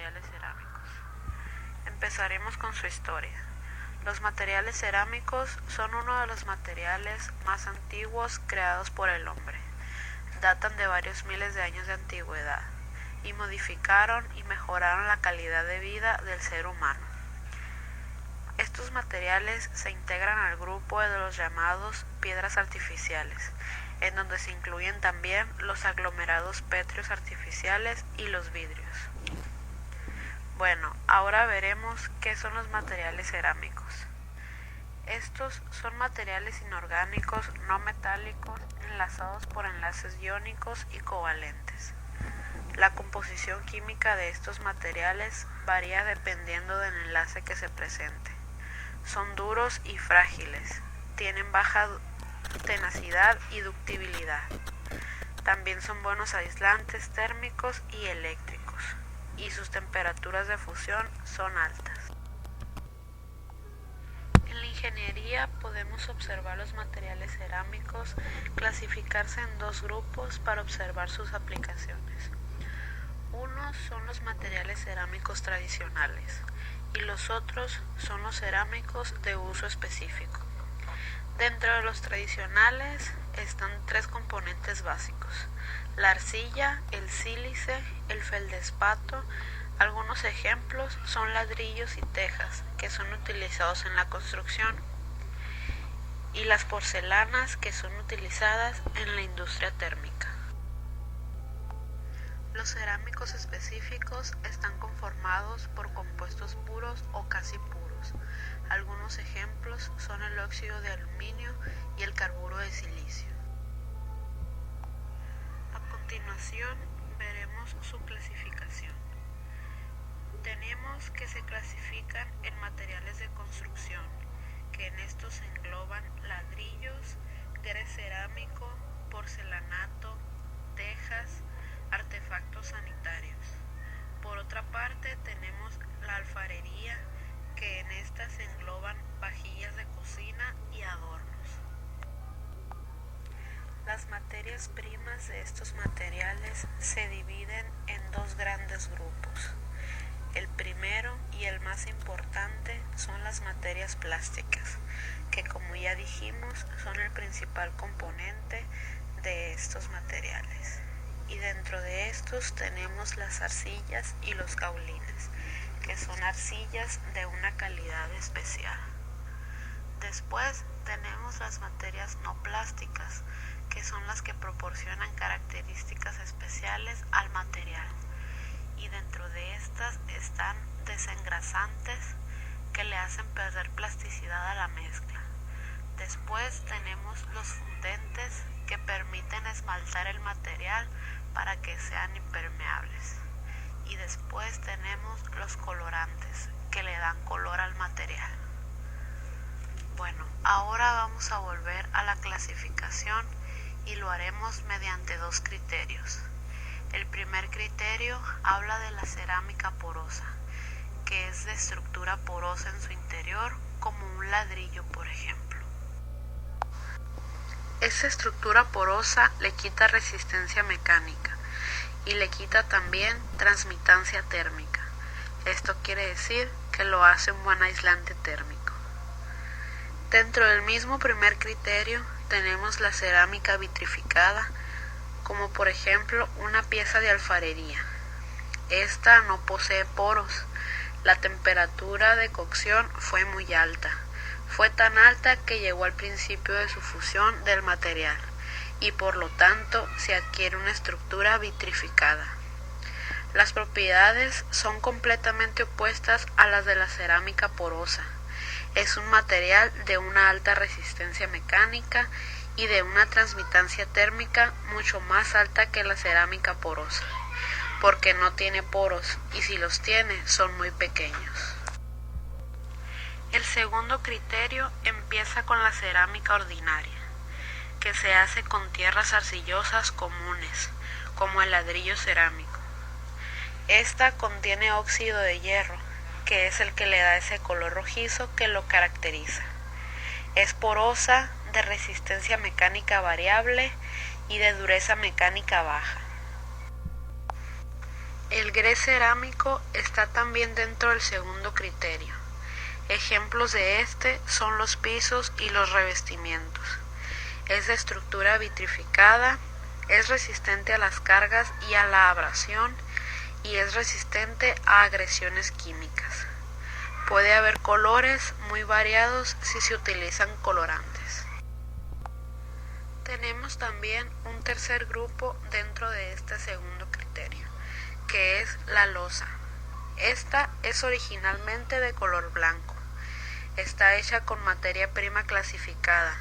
materiales cerámicos. Empezaremos con su historia. Los materiales cerámicos son uno de los materiales más antiguos creados por el hombre. Datan de varios miles de años de antigüedad y modificaron y mejoraron la calidad de vida del ser humano. Estos materiales se integran al grupo de los llamados piedras artificiales, en donde se incluyen también los aglomerados pétreos artificiales y los vidrios. Bueno, ahora veremos qué son los materiales cerámicos. Estos son materiales inorgánicos no metálicos enlazados por enlaces iónicos y covalentes. La composición química de estos materiales varía dependiendo del enlace que se presente. Son duros y frágiles, tienen baja tenacidad y ductibilidad. También son buenos aislantes térmicos y eléctricos, y sus temperaturas de fusión son altas. En la ingeniería podemos observar los materiales cerámicos clasificarse en dos grupos para observar sus aplicaciones. Unos son los materiales cerámicos tradicionales y los otros son los cerámicos de uso específico. Dentro de los tradicionales están tres componentes básicos: la arcilla, el sílice, el feldespato. Algunos ejemplos son ladrillos y tejas, que son utilizados en la construcción, y las porcelanas, que son utilizadas en la industria térmica. Los cerámicos específicos están conformados por compuestos puros o casi puros. Algunos ejemplos son el óxido de aluminio y el carburo de silicio. A continuación veremos su clasificación. Tenemos que se clasifican en materiales de construcción, que en estos se engloban ladrillos, gres cerámico, porcelanato, tejas, artefactos sanitarios. Por otra parte tenemos la alfarería, que en esta se engloban vajillas de cocina y adornos. Las materias primas de estos materiales se dividen en dos grandes grupos. El primero y el más importante son las materias plásticas, que como ya dijimos son el principal componente de estos materiales. Y dentro de estos tenemos las arcillas y los caolines, que son arcillas de una calidad especial. Después tenemos las materias no plásticas, que son las que proporcionan características especiales al material. Y dentro de estas están desengrasantes, que le hacen perder plasticidad a la mezcla. Después tenemos los fundentes, que permiten esmaltar el material para que sean impermeables. Y después tenemos los colorantes, que le dan color al material. Bueno, ahora vamos a volver a la clasificación y lo haremos mediante dos criterios. El primer criterio habla de la cerámica porosa, que es de estructura porosa en su interior, como un ladrillo, por ejemplo. Esa estructura porosa le quita resistencia mecánica y le quita también transmitancia térmica. Esto quiere decir que lo hace un buen aislante térmico. Dentro del mismo primer criterio tenemos la cerámica vitrificada, como por ejemplo una pieza de alfarería. Esta no posee poros. La temperatura de cocción fue muy alta. Fue tan alta que llegó al principio de su fusión del material y por lo tanto se adquiere una estructura vitrificada. Las propiedades son completamente opuestas a las de la cerámica porosa. Es un material de una alta resistencia mecánica y de una transmitancia térmica mucho más alta que la cerámica porosa, porque no tiene poros y si los tiene son muy pequeños. El segundo criterio empieza con la cerámica ordinaria, que se hace con tierras arcillosas comunes, como el ladrillo cerámico. Esta contiene óxido de hierro, que es el que le da ese color rojizo que lo caracteriza. Es porosa, de resistencia mecánica variable y de dureza mecánica baja. El grés cerámico está también dentro del segundo criterio. Ejemplos de este son los pisos y los revestimientos. Es de estructura vitrificada, es resistente a las cargas y a la abrasión y es resistente a agresiones químicas. Puede haber colores muy variados si se utilizan colorantes. Tenemos también un tercer grupo dentro de este segundo criterio, que es la loza. Esta es originalmente de color blanco. Está hecha con materia prima clasificada.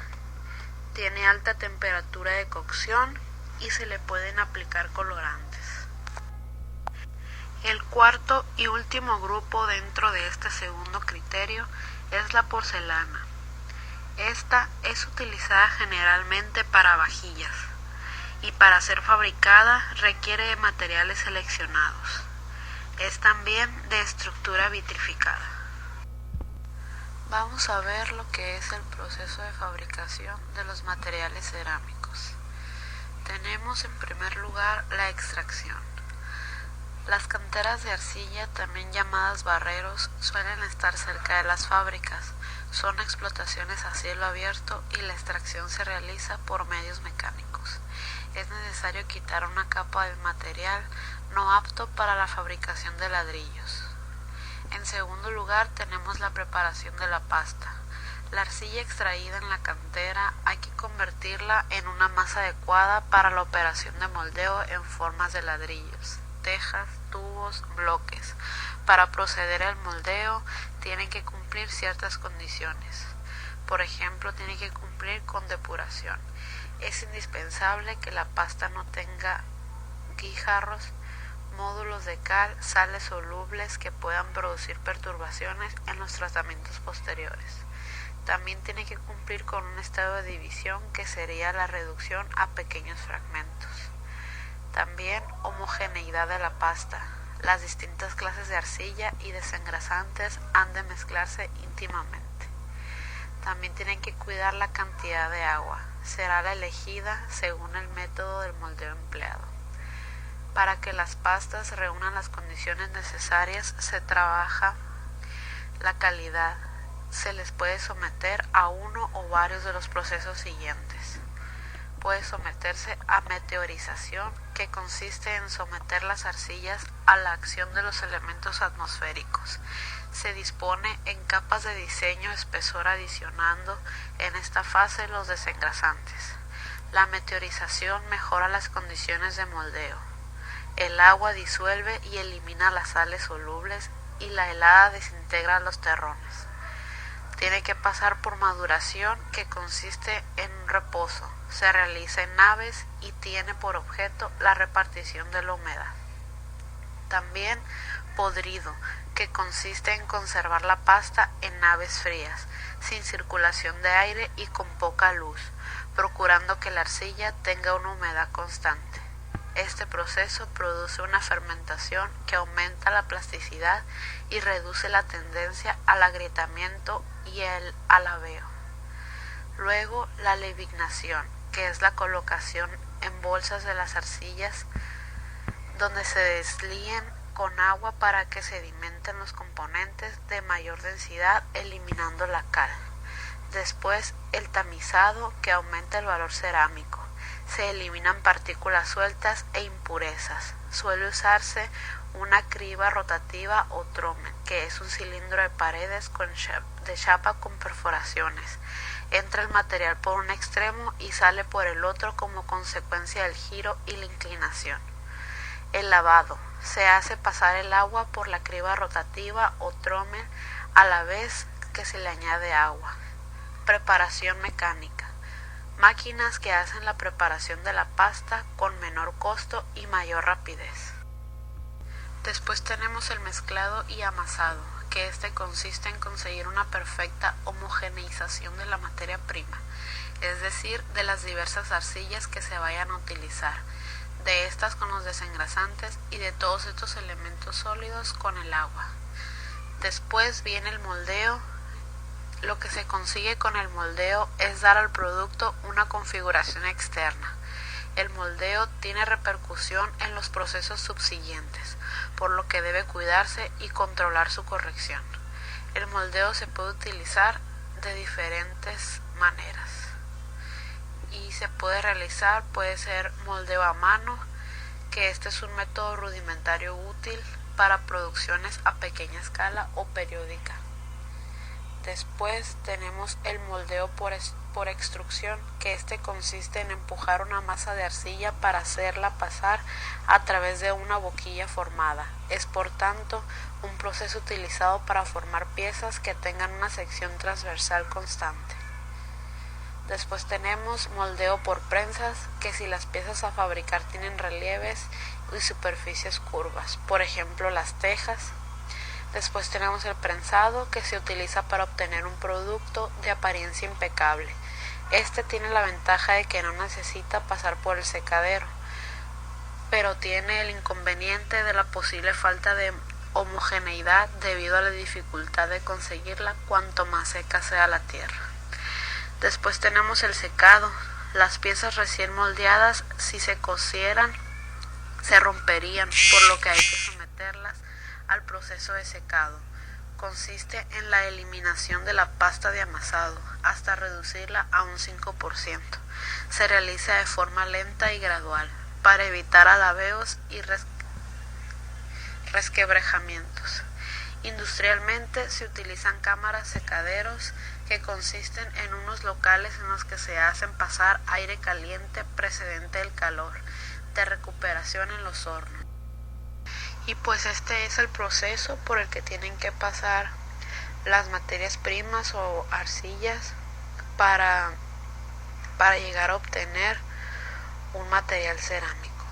Tiene alta temperatura de cocción y se le pueden aplicar colorantes. El cuarto y último grupo dentro de este segundo criterio es la porcelana. Esta es utilizada generalmente para vajillas y para ser fabricada requiere de materiales seleccionados. Es también de estructura vitrificada. Vamos a ver lo que es el proceso de fabricación de los materiales cerámicos. Tenemos en primer lugar la extracción. Las canteras de arcilla, también llamadas barreros, suelen estar cerca de las fábricas. Son explotaciones a cielo abierto y la extracción se realiza por medios mecánicos. Es necesario quitar una capa del material no apto para la fabricación de ladrillos. En segundo lugar tenemos la preparación de la pasta. La arcilla extraída en la cantera hay que convertirla en una masa adecuada para la operación de moldeo en formas de ladrillos, tejas, tubos, bloques. Para proceder al moldeo tienen que cumplir ciertas condiciones. Por ejemplo, tienen que cumplir con depuración. Es indispensable que la pasta no tenga guijarros, módulos de cal, sales solubles que puedan producir perturbaciones en los tratamientos posteriores. También tiene que cumplir con un estado de división que sería la reducción a pequeños fragmentos. También homogeneidad de la pasta. Las distintas clases de arcilla y desengrasantes han de mezclarse íntimamente. También tienen que cuidar la cantidad de agua. Será la elegida según el método del moldeo empleado. Para que las pastas reúnan las condiciones necesarias, se trabaja la calidad. Se les puede someter a uno o varios de los procesos siguientes. Puede someterse a meteorización, que consiste en someter las arcillas a la acción de los elementos atmosféricos. Se dispone en capas de diseño espesor adicionando en esta fase los desengrasantes. La meteorización mejora las condiciones de moldeo. El agua disuelve y elimina las sales solubles y la helada desintegra los terrones. Tiene que pasar por maduración, que consiste en un reposo. Se realiza en naves y tiene por objeto la repartición de la humedad. También podrido, que consiste en conservar la pasta en naves frías, sin circulación de aire y con poca luz, procurando que la arcilla tenga una humedad constante. Este proceso produce una fermentación que aumenta la plasticidad y reduce la tendencia al agrietamiento y el alabeo. Luego, la levignación, que es la colocación en bolsas de las arcillas donde se deslíen con agua para que sedimenten los componentes de mayor densidad, eliminando la cal. Después, el tamizado, que aumenta el valor cerámico. Se eliminan partículas sueltas e impurezas. Suele usarse una criba rotativa o tromen, que es un cilindro de paredes de chapa con perforaciones. Entra el material por un extremo y sale por el otro como consecuencia del giro y la inclinación. El lavado. Se hace pasar el agua por la criba rotativa o tromen a la vez que se le añade agua. Preparación mecánica. Máquinas que hacen la preparación de la pasta con menor costo y mayor rapidez. Después tenemos el mezclado y amasado, que este consiste en conseguir una perfecta homogeneización de la materia prima, es decir, de las diversas arcillas que se vayan a utilizar, de estas con los desengrasantes y de todos estos elementos sólidos con el agua. Después viene el moldeo. Lo que se consigue con el moldeo es dar al producto una configuración externa. El moldeo tiene repercusión en los procesos subsiguientes, por lo que debe cuidarse y controlar su corrección. El moldeo se puede utilizar de diferentes maneras y se puede realizar, puede ser moldeo a mano, que este es un método rudimentario útil para producciones a pequeña escala o periódica. Después tenemos el moldeo por extrusión, que este consiste en empujar una masa de arcilla para hacerla pasar a través de una boquilla formada. Es por tanto un proceso utilizado para formar piezas que tengan una sección transversal constante. Después tenemos moldeo por prensas, que si las piezas a fabricar tienen relieves y superficies curvas, por ejemplo las tejas. Después tenemos el prensado, que se utiliza para obtener un producto de apariencia impecable. Este tiene la ventaja de que no necesita pasar por el secadero, pero tiene el inconveniente de la posible falta de homogeneidad debido a la dificultad de conseguirla cuanto más seca sea la tierra. Después tenemos el secado. Las piezas recién moldeadas, si se cocieran, se romperían, por lo que hay que someterlas al proceso de secado. Consiste en la eliminación de la pasta de amasado hasta reducirla a un 5%. Se realiza de forma lenta y gradual para evitar alabeos y resquebrajamientos. Industrialmente se utilizan cámaras secaderos, que consisten en unos locales en los que se hacen pasar aire caliente precedente del calor de recuperación en los hornos. Y pues este es el proceso por el que tienen que pasar las materias primas o arcillas para llegar a obtener un material cerámico.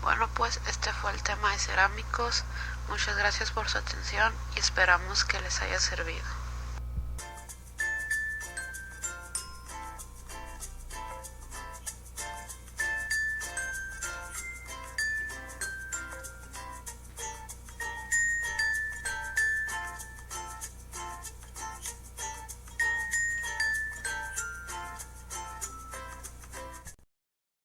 Bueno, pues este fue el tema de cerámicos. Muchas gracias por su atención y esperamos que les haya servido.